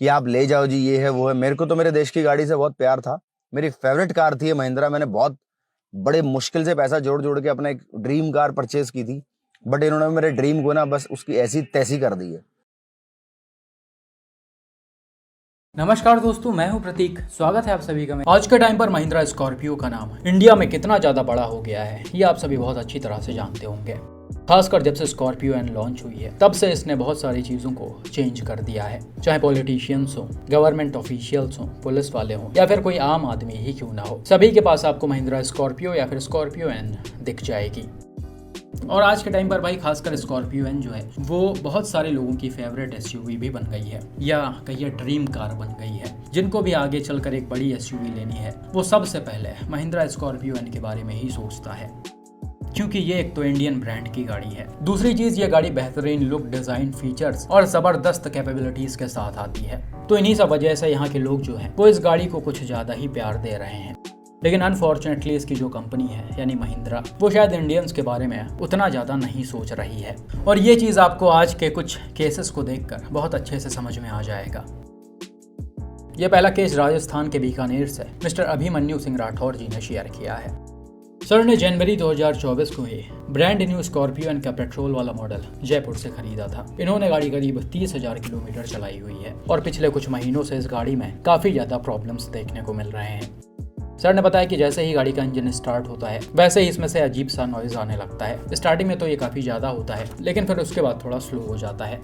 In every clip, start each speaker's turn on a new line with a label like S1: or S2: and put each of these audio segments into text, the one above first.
S1: कि आप ले जाओ जी, ये है वो है। मेरे को तो मेरे देश की गाड़ी से बहुत प्यार था। मेरी फेवरेट कार थी ये महिंद्रा। मैंने बहुत बड़े मुश्किल से पैसा जोड़ जोड़ के अपना एक ड्रीम कार परचेज की थी, बट इन्होंने मेरे ड्रीम को ना बस उसकी ऐसी तैसी कर दी है।
S2: नमस्कार दोस्तों, मैं हूं प्रतीक। स्वागत है आप सभी का। आज के टाइम पर महिंद्रा स्कॉर्पियो का नाम इंडिया में कितना ज़्यादा बड़ा हो गया है ये आप सभी बहुत अच्छी तरह से जानते होंगे। खासकर जब से स्कॉर्पियो एन लॉन्च हुई है तब से इसने बहुत सारी चीज़ों को चेंज कर दिया है। चाहे पॉलिटिशियंस हो, गवर्नमेंट ऑफिशियल्स हो, पुलिस वाले हो या फिर कोई आम आदमी ही क्यों ना हो, सभी के पास आपको महिंद्रा स्कॉर्पियो या फिर स्कॉर्पियो एन दिख जाएगी। और आज के टाइम पर भाई खासकर स्कॉर्पियो एन जो है वो बहुत सारे लोगों की फेवरेट एसयूवी भी बन गई है, या कहिए ड्रीम कार बन गई है। जिनको भी आगे चलकर एक बड़ी एसयूवी लेनी है वो सबसे पहले महिंद्रा स्कॉर्पियो एन के बारे में ही सोचता है, क्योंकि ये एक तो इंडियन ब्रांड की गाड़ी है। दूसरी चीज, ये गाड़ी बेहतरीन लुक, डिजाइन, फीचर्स और जबरदस्त कैपेबिलिटीज के साथ आती है। तो इन्हीं सब वजह से यहाँ के लोग जो हैं वो इस गाड़ी को कुछ ज्यादा ही प्यार दे रहे हैं। लेकिन अनफॉर्चुनेटली इसकी जो कंपनी है यानी महिंद्रा, वो शायद इंडियंस के बारे में उतना ज़्यादा नहीं सोच रही है। और ये चीज़ आपको आज के कुछ केसेस को देखकर बहुत अच्छे से समझ में आ जाएगा। ये पहला केस राजस्थान के बीकानेर से मिस्टर अभिमन्यु सिंह राठौर जी ने शेयर किया है। सर ने जनवरी 2024 को ही ब्रांड न्यू स्कॉर्पियो एन का पेट्रोल वाला मॉडल जयपुर से खरीदा था। इन्होंने गाड़ी करीब 30,000 किलोमीटर चलाई हुई है और पिछले कुछ महीनों से इस गाड़ी में काफ़ी ज़्यादा प्रॉब्लम्स देखने को मिल रहे हैं। सर ने बताया कि जैसे ही गाड़ी का इंजन स्टार्ट होता है वैसे ही इसमें से अजीब सा नॉइज आने लगता है। स्टार्टिंग में तो ये काफ़ी ज़्यादा होता है, लेकिन फिर उसके बाद थोड़ा स्लो हो जाता है।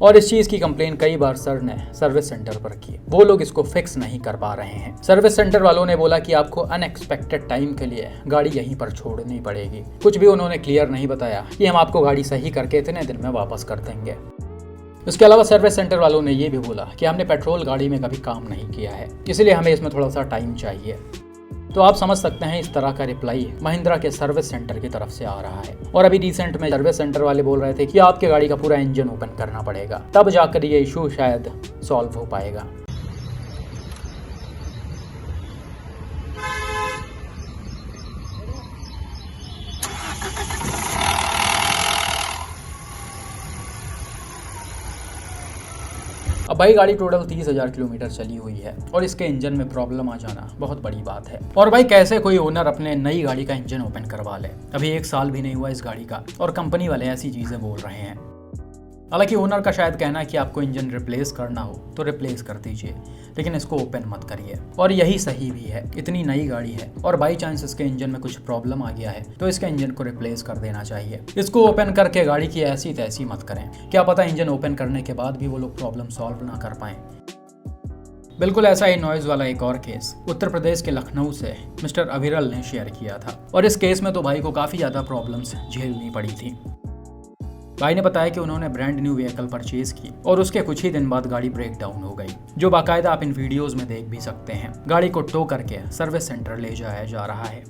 S2: और इस चीज़ की कंप्लेन कई बार सर ने सर्विस सेंटर पर की। वो लोग इसको फिक्स नहीं कर पा रहे हैं। सर्विस सेंटर वालों ने बोला कि आपको अनएक्सपेक्टेड टाइम के लिए गाड़ी यहीं पर छोड़नी पड़ेगी। कुछ भी उन्होंने क्लियर नहीं बताया कि हम आपको गाड़ी सही करके इतने दिन में वापस कर देंगे। इसके अलावा सर्विस सेंटर वालों ने ये भी बोला कि हमने पेट्रोल गाड़ी में कभी काम नहीं किया है, इसलिए हमें इसमें थोड़ा सा टाइम चाहिए। तो आप समझ सकते हैं इस तरह का रिप्लाई महिंद्रा के सर्विस सेंटर की तरफ से आ रहा है। और अभी रिसेंट में सर्विस सेंटर वाले बोल रहे थे कि आपके गाड़ी का पूरा इंजन ओपन करना पड़ेगा, तब जाकर ये इशू शायद सॉल्व हो पाएगा। अब भाई गाड़ी टोटल 30,000 किलोमीटर चली हुई है और इसके इंजन में प्रॉब्लम आ जाना बहुत बड़ी बात है। और भाई कैसे कोई ओनर अपने नई गाड़ी का इंजन ओपन करवा ले? अभी 1 साल भी नहीं हुआ इस गाड़ी का और कंपनी वाले ऐसी चीजें बोल रहे हैं। हालांकि ओनर का शायद कहना है कि आपको इंजन रिप्लेस करना हो तो रिप्लेस कर दीजिए, लेकिन इसको ओपन मत करिए। और यही सही भी है। इतनी नई गाड़ी है और बाई चांस इसके इंजन में कुछ प्रॉब्लम आ गया है तो इसके इंजन को रिप्लेस कर देना चाहिए। इसको ओपन करके गाड़ी की ऐसी तैसी मत करें। क्या पता इंजन ओपन करने के बाद भी वो लोग प्रॉब्लम सॉल्व ना कर पाएं। बिल्कुल ऐसा ही नॉइज वाला एक और केस उत्तर प्रदेश के लखनऊ से मिस्टर अविरल ने शेयर किया था। और इस केस में तो भाई को काफ़ी ज़्यादा प्रॉब्लम्स झेलनी पड़ी थी। भाई ने बताया कि उन्होंने ब्रांड न्यू व्हीकल परचेज की और उसके कुछ ही दिन बाद गाड़ी ब्रेक डाउन हो गई, जो बाकायदा आप इन वीडियोस में देख भी सकते हैं। गाड़ी को टो करके सर्विस सेंटर ले जाया जा रहा है।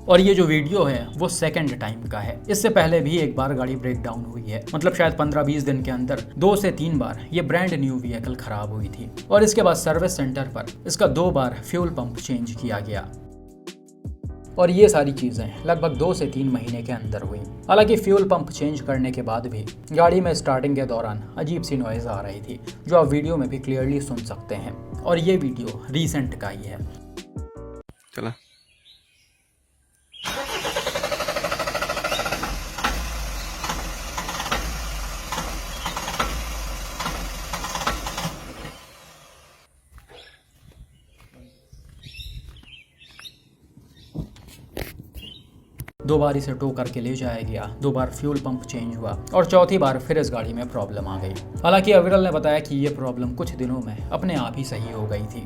S2: और ये जो वीडियो है वो सेकंड टाइम का है। इससे पहले भी एक बार गाड़ी ब्रेक डाउन हुई है, मतलब शायद 15-20 दिन के अंदर 2 से 3 बार ये ब्रांड न्यू व्हीकल खराब हुई थी। और इसके बाद सर्विस सेंटर पर इसका 2 बार फ्यूल पंप चेंज किया गया। और ये सारी चीज़ें लगभग 2 से 3 महीने के अंदर हुई। हालांकि फ्यूल पंप चेंज करने के बाद भी गाड़ी में स्टार्टिंग के दौरान अजीब सी नॉइज़ आ रही थी, जो आप वीडियो में भी क्लियरली सुन सकते हैं। और ये वीडियो रीसेंट का ही है।
S3: चला
S2: दो बार इसे टो करके ले जाया गया, 2 बार फ्यूल पंप चेंज हुआ और चौथी बार फिर इस गाड़ी में प्रॉब्लम आ गई। हालांकि अविरल ने बताया कि ये प्रॉब्लम कुछ दिनों में अपने आप ही सही हो गई थी।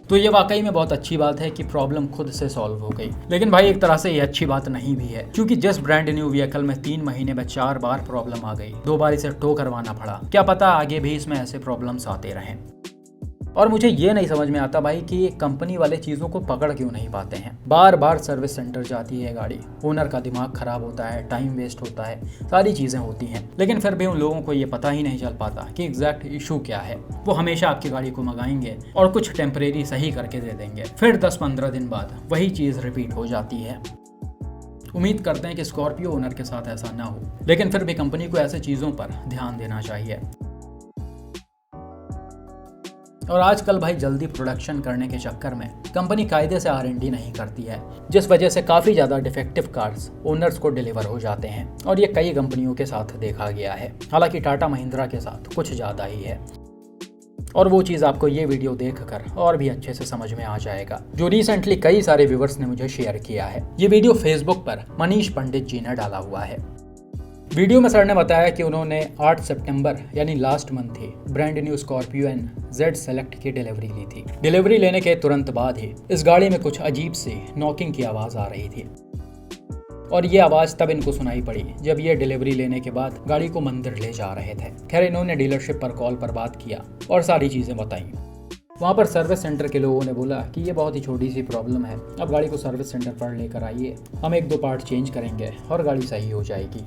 S2: तो ये वाकई में बहुत अच्छी बात है कि प्रॉब्लम खुद से सॉल्व हो गई। लेकिन भाई एक तरह से ये अच्छी बात नहीं भी है, क्योंकि जिस ब्रांड न्यू व्हीकल में 3 महीने में 4 बार प्रॉब्लम आ गई, 2 बार इसे टो करवाना पड़ा, क्या पता आगे भी इसमें ऐसे प्रॉब्लम्स आते रहें। और मुझे ये नहीं समझ में आता भाई कि कंपनी वाले चीज़ों को पकड़ क्यों नहीं पाते हैं। बार बार सर्विस सेंटर जाती है गाड़ी, ओनर का दिमाग खराब होता है, टाइम वेस्ट होता है, सारी चीज़ें होती हैं, लेकिन फिर भी उन लोगों को ये पता ही नहीं चल पाता कि एग्जैक्ट इशू क्या है। वो हमेशा आपकी गाड़ी को मंगाएंगे और कुछ टेम्परेरी सही करके दे देंगे, फिर 10-15 दिन बाद वही चीज़ रिपीट हो जाती है। उम्मीद करते हैं कि स्कॉर्पियो ओनर के साथ ऐसा ना हो, लेकिन फिर भी कंपनी को ऐसे चीज़ों पर ध्यान देना चाहिए। और आजकल भाई जल्दी प्रोडक्शन करने के चक्कर में कंपनी कायदे से R&D नहीं करती है, जिस वजह से काफ़ी ज़्यादा डिफेक्टिव कार्स ओनर्स को डिलीवर हो जाते हैं। और ये कई कंपनियों के साथ देखा गया है, हालांकि टाटा महिंद्रा के साथ कुछ ज़्यादा ही है। और वो चीज़ आपको ये वीडियो देखकर और भी अच्छे से समझ में आ जाएगा, जो रिसेंटली कई सारे व्यूवर्स ने मुझे शेयर किया है। ये वीडियो फेसबुक पर मनीष पंडित जी ने डाला हुआ है। वीडियो में सर ने बताया कि उन्होंने 8 सितंबर यानी लास्ट मंथ ही brand new Scorpio N Z select की डिलीवरी ली थी। डिलीवरी लेने के तुरंत बाद ही इस गाड़ी में कुछ अजीब सी नॉकिंग की आवाज़ आ रही थी, और ये आवाज़ तब इनको सुनाई पड़ी जब ये डिलीवरी लेने के बाद गाड़ी को मंदिर ले जा रहे थे। खैर, इन्होंने डीलरशिप पर कॉल पर बात किया और सारी चीज़ें बताई। वहाँ पर सर्विस सेंटर के लोगों ने बोला कि ये बहुत ही छोटी सी प्रॉब्लम है, अब गाड़ी को सर्विस सेंटर पर लेकर आइए, हम 1-2 पार्ट चेंज करेंगे और गाड़ी सही हो जाएगी।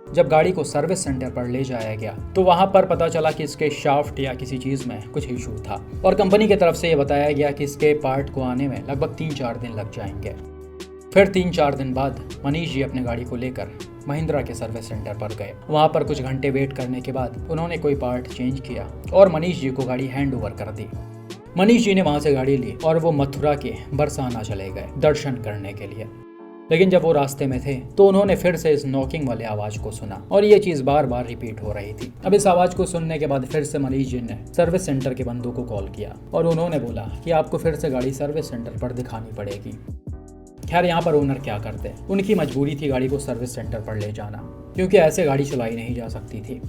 S2: जब गाड़ी को सर्विस सेंटर पर ले जाया गया तो वहाँ पर पता चला कि इसके शाफ्ट या किसी चीज़ में कुछ इशू था, और कंपनी की तरफ से ये बताया गया कि इसके पार्ट को आने में लगभग 3-4 दिन लग जाएंगे। फिर 3-4 दिन बाद मनीष जी अपने गाड़ी को लेकर महिंद्रा के सर्विस सेंटर पर गए। वहाँ पर कुछ घंटे वेट करने के बाद उन्होंने कोई पार्ट चेंज किया और मनीष जी को गाड़ी हैंड ओवर कर दी। मनीष जी ने वहाँ से गाड़ी ली और वो मथुरा के बरसाना चले गए दर्शन करने के लिए। लेकिन जब वो रास्ते में थे तो उन्होंने फिर से इस नॉकिंग वाले आवाज को सुना, और ये चीज बार बार रिपीट हो रही थी। अब इस आवाज को सुनने के बाद फिर से मनीष जी ने सर्विस सेंटर के बंदों को कॉल किया और उन्होंने बोला कि आपको फिर से गाड़ी सर्विस सेंटर पर दिखानी पड़ेगी। खैर, यहाँ पर ओनर क्या करते, उनकी मजबूरी थी गाड़ी को सर्विस सेंटर पर ले जाना, क्योंकि ऐसे गाड़ी चलाई नहीं जा सकती थी।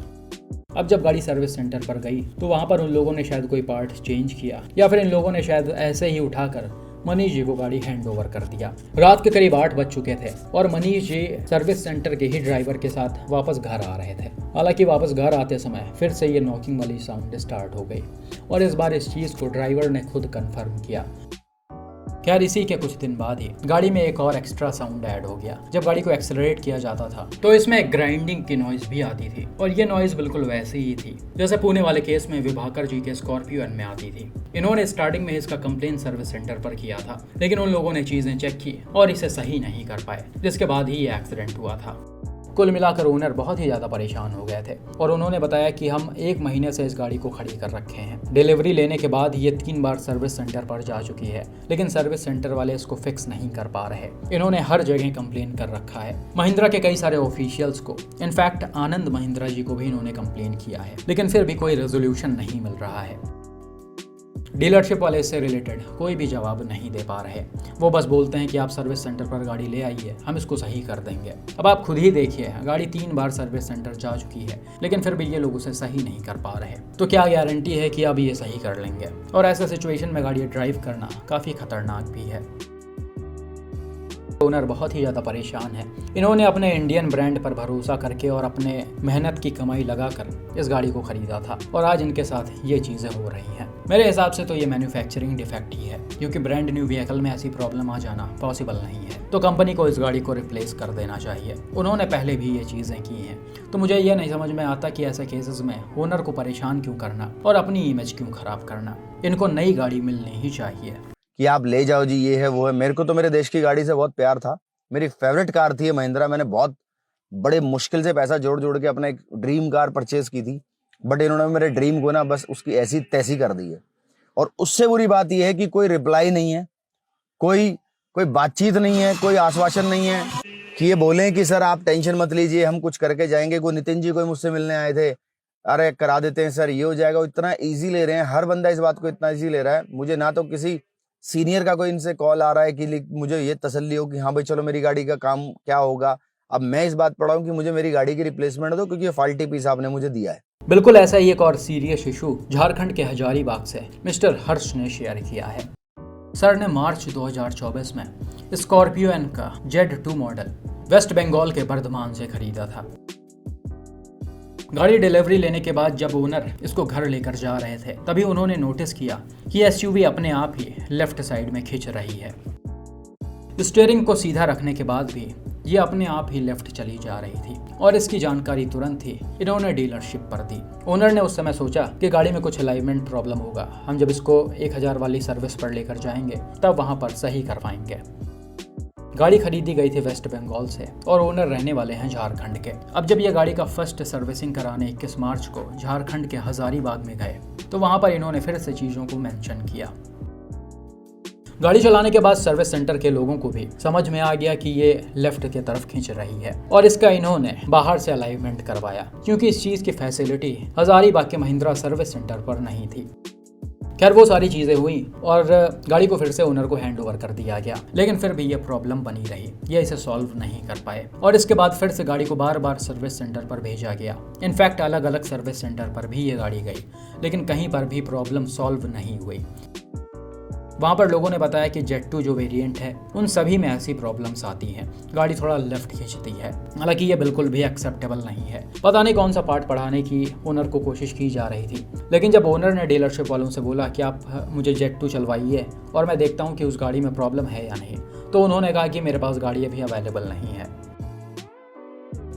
S2: अब जब गाड़ी सर्विस सेंटर पर गई तो वहाँ पर उन लोगों ने शायद कोई पार्ट चेंज किया, या फिर इन लोगों ने शायद ऐसे ही उठाकर मनीष जी को गाड़ी हैंड ओवर कर दिया। रात के करीब 8 बज चुके थे और मनीष जी सर्विस सेंटर के ही ड्राइवर के साथ वापस घर आ रहे थे। हालांकि वापस घर आते समय फिर से ये नॉकिंग वाली साउंड स्टार्ट हो गई, और इस बार इस चीज़ को ड्राइवर ने खुद कंफर्म किया। खैर, इसी के कुछ दिन बाद ही गाड़ी में एक और एक्स्ट्रा साउंड ऐड हो गया। जब गाड़ी को एक्सेलरेट किया जाता था तो इसमें एक ग्राइंडिंग की नॉइज भी आती थी, और ये नॉइज बिल्कुल वैसे ही थी जैसे पुणे वाले केस में विभाकर जी के स्कॉर्पियो एन में आती थी। इन्होंने स्टार्टिंग में इसका कंप्लेन सर्विस सेंटर पर किया था, लेकिन उन लोगों ने चीजें चेक की और इसे सही नहीं कर पाए, जिसके बाद ही ये एक्सीडेंट हुआ था। कुल मिलाकर ओनर बहुत ही ज़्यादा परेशान हो गए थे, और उन्होंने बताया कि हम 1 महीने से इस गाड़ी को खड़ी कर रखे हैं। डिलीवरी लेने के बाद ये 3 बार सर्विस सेंटर पर जा चुकी है, लेकिन सर्विस सेंटर वाले इसको फिक्स नहीं कर पा रहे। इन्होंने हर जगह कंप्लेन कर रखा है, महिंद्रा के कई सारे ऑफिशियल्स को, इनफैक्ट आनंद महिंद्रा जी को भी इन्होंने कंप्लेन किया है, लेकिन फिर भी कोई रेजोल्यूशन नहीं मिल रहा है। डीलरशिप वाले इससे रिलेटेड कोई भी जवाब नहीं दे पा रहे। वो बस बोलते हैं कि आप सर्विस सेंटर पर गाड़ी ले आइए, हम इसको सही कर देंगे। अब आप खुद ही देखिए, गाड़ी 3 बार सर्विस सेंटर जा चुकी है, लेकिन फिर भी ये लोग उसे सही नहीं कर पा रहे। तो क्या गारंटी है कि अब ये सही कर लेंगे? और ऐसे सिचुएशन में गाड़ी ड्राइव करना काफ़ी खतरनाक भी है। ओनर बहुत ही ज़्यादा परेशान है। इन्होंने अपने इंडियन ब्रांड पर भरोसा करके और अपने मेहनत की कमाई लगाकर इस गाड़ी को खरीदा था, और आज इनके साथ ये चीज़ें हो रही हैं। मेरे हिसाब से तो ये मैन्युफैक्चरिंग डिफेक्ट ही है, क्योंकि ब्रांड न्यू व्हीकल में ऐसी प्रॉब्लम आ जाना पॉसिबल नहीं है। तो कंपनी को इस गाड़ी को रिप्लेस कर देना चाहिए। उन्होंने पहले भी ये चीज़ें की हैं, तो मुझे ये नहीं समझ में आता कि ऐसे केसेस में ओनर को परेशान क्यों करना और अपनी इमेज क्यों खराब करना। इनको नई गाड़ी मिलनी ही चाहिए
S1: कि आप ले जाओ जी, ये है वो है। मेरे को तो मेरे देश की गाड़ी से बहुत प्यार था, मेरी फेवरेट कार थी महिंद्रा। मैंने बहुत बड़े मुश्किल से पैसा जोड़ जोड़ के अपना एक ड्रीम कार परचेज की थी, बट इन्होंने मेरे ड्रीम को ना बस उसकी ऐसी तैसी कर दी है। और उससे बुरी बात यह है कि कोई रिप्लाई नहीं है, कोई बातचीत नहीं है, कोई आश्वासन नहीं है कि ये बोलें कि सर आप टेंशन मत लीजिए, हम कुछ करके जाएंगे। कोई नितिन जी कोई मुझसे मिलने आए थे, अरे करा देते हैं सर, ये हो जाएगा। इतना ईजी ले रहे हैं, हर बंदा इस बात को इतना ईजी ले रहा है। मुझे ना तो किसी सीनियर का कोई इनसे कॉल आ रहा है कि मुझे ये तसल्ली हो कि हाँ भाई चलो मेरी गाड़ी का काम क्या होगा। अब मैं इस बात पढ़ा हूँ कि मुझे मेरी गाड़ी की रिप्लेसमेंट दो, क्योंकि ये फाल्टी पीस आपने मुझे दिया है।
S2: बिल्कुल ऐसा ही एक और सीरियस इशू झारखंड के हजारीबाग से मिस्टर हर्ष ने शेयर किया है। सर ने मार्च 2024 में स्कॉर्पियो एन का Z2 मॉडल वेस्ट बंगाल के बर्धमान से खरीदा था। गाड़ी डिलीवरी लेने के बाद जब ओनर इसको घर लेकर जा रहे थे, तभी उन्होंने नोटिस किया कि SUV अपने आप ही लेफ्ट साइड में खिंच रही है। स्टीयरिंग को सीधा रखने के बाद भी ये अपने आप ही लेफ्ट चली जा रही थी, और इसकी जानकारी तुरंत ही इन्होंने डीलरशिप पर दी। ओनर ने उस समय सोचा कि गाड़ी में कुछ अलाइनमेंट प्रॉब्लम होगा, हम जब इसको 1000 वाली सर्विस पर लेकर जाएंगे तब वहां पर सही करवाएंगे। गाड़ी खरीदी गई थी वेस्ट बंगाल से, और ओनर रहने वाले हैं झारखंड के। अब जब ये गाड़ी का फर्स्ट सर्विसिंग कराने 21 मार्च को झारखंड के हजारीबाग में गए, तो वहाँ पर इन्होंने फिर से चीज़ों को मेंशन किया। गाड़ी चलाने के बाद सर्विस सेंटर के लोगों को भी समझ में आ गया कि ये लेफ्ट की तरफ खींच रही है और इसका इन्होंने बाहर से अलाइनमेंट करवाया, क्योंकि इस चीज़ की फैसिलिटी हजारीबाग के महिंद्रा सर्विस सेंटर पर नहीं थी। खैर वो सारी चीज़ें हुई और गाड़ी को फिर से ओनर को हैंड ओवर कर दिया गया, लेकिन फिर भी ये प्रॉब्लम बनी रही, ये इसे सॉल्व नहीं कर पाए और इसके बाद फिर से गाड़ी को बार बार सर्विस सेंटर पर भेजा गया। इनफैक्ट अलग अलग सर्विस सेंटर पर भी ये गाड़ी गई, लेकिन कहीं पर भी प्रॉब्लम सॉल्व नहीं हुई। वहाँ पर लोगों ने बताया कि जेट2 जो वेरिएंट है उन सभी में ऐसी प्रॉब्लम्स आती हैं, गाड़ी थोड़ा लेफ्ट खींचती है। हालांकि ये बिल्कुल भी एक्सेप्टेबल नहीं है। पता नहीं कौन सा पार्ट पढ़ाने की ओनर को कोशिश की जा रही थी, लेकिन जब ओनर ने डीलरशिप वालों से बोला कि आप मुझे जेट2 चलवाइए और मैं देखता हूँ कि उस गाड़ी में प्रॉब्लम है या नहीं, तो उन्होंने कहा कि मेरे पास गाड़ी अभी अवेलेबल नहीं है।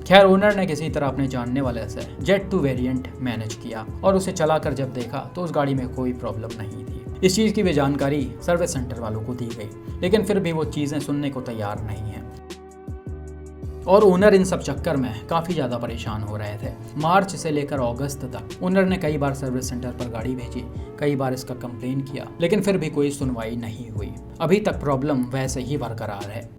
S2: खैर ओनर ने किसी तरह अपने जानने वाले से जेट2 वेरिएंट मैनेज किया और उसे चलाकर जब देखा तो उस गाड़ी में कोई प्रॉब्लम नहीं थी। इस चीज़ की भी जानकारी सर्विस सेंटर वालों को दी गई, लेकिन फिर भी वो चीज़ें सुनने को तैयार नहीं हैं और ओनर इन सब चक्कर में काफ़ी ज़्यादा परेशान हो रहे थे। मार्च से लेकर अगस्त तक ओनर ने कई बार सर्विस सेंटर पर गाड़ी भेजी, कई बार इसका कंप्लेन किया, लेकिन फिर भी कोई सुनवाई नहीं हुई। अभी तक प्रॉब्लम वैसे ही बरकरार है।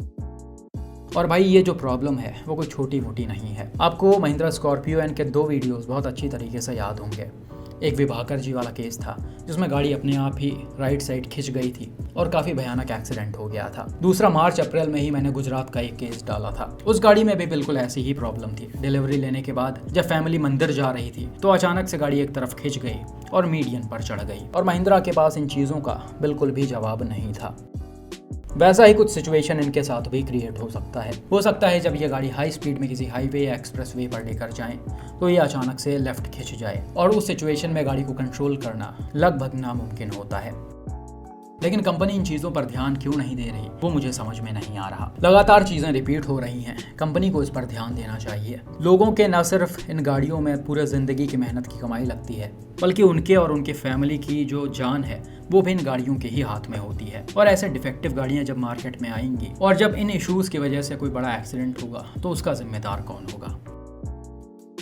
S2: और भाई ये जो प्रॉब्लम है वो कोई छोटी मोटी नहीं है। आपको महिंद्रा स्कॉर्पियो एन के 2 वीडियोस बहुत अच्छी तरीके से याद होंगे। एक विभाकर जी वाला केस था जिसमें गाड़ी अपने आप ही राइट साइड खिंच गई थी और काफ़ी भयानक एक्सीडेंट हो गया था। दूसरा मार्च अप्रैल में ही मैंने गुजरात का एक केस डाला था। उस गाड़ी में भी बिल्कुल ऐसी ही प्रॉब्लम थी। डिलीवरी लेने के बाद जब फैमिली मंदिर जा रही थी तो अचानक से गाड़ी एक तरफ खिंच गई और मीडियन पर चढ़ गई और महिंद्रा के पास इन चीज़ों का बिल्कुल भी जवाब नहीं था। वैसा ही कुछ सिचुएशन इनके साथ भी क्रिएट हो सकता है। हो सकता है जब ये गाड़ी हाई स्पीड में किसी हाईवे या एक्सप्रेसवे पर लेकर जाएं तो ये अचानक से लेफ्ट खिंच जाए और उस सिचुएशन में गाड़ी को कंट्रोल करना लगभग नामुमकिन होता है। लेकिन कंपनी इन चीज़ों पर ध्यान क्यों नहीं दे रही वो मुझे समझ में नहीं आ रहा। लगातार चीज़ें रिपीट हो रही हैं, कंपनी को इस पर ध्यान देना चाहिए। लोगों के न सिर्फ इन गाड़ियों में पूरे ज़िंदगी की मेहनत की कमाई लगती है, बल्कि उनके और उनके फैमिली की जो जान है वो भी इन गाड़ियों के ही हाथ में होती है। और ऐसे डिफेक्टिव गाड़ियाँ जब मार्केट में आएंगी और जब इन इश्यूज़ की वजह से कोई बड़ा एक्सीडेंट होगा तो उसका जिम्मेदार कौन होगा।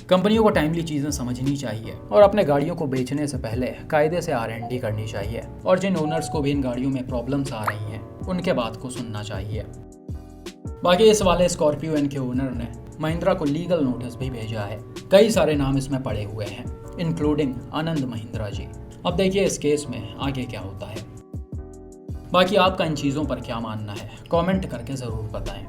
S2: कंपनियों को टाइमली चीज़ें समझनी चाहिए और अपने गाड़ियों को बेचने से पहले कायदे से R&D करनी चाहिए और जिन ओनर्स को भी इन गाड़ियों में प्रॉब्लम्स आ रही हैं उनके बात को सुनना चाहिए। बाकी इस वाले स्कॉर्पियो एन के ओनर ने महिंद्रा को लीगल नोटिस भी भेजा है। कई सारे नाम इसमें पड़े हुए हैं, इंक्लूडिंग आनंद महिंद्रा जी। अब देखिए इस केस में आगे क्या होता है। बाकी आपका इन चीज़ों पर क्या मानना है कमेंट करके ज़रूर बताएं।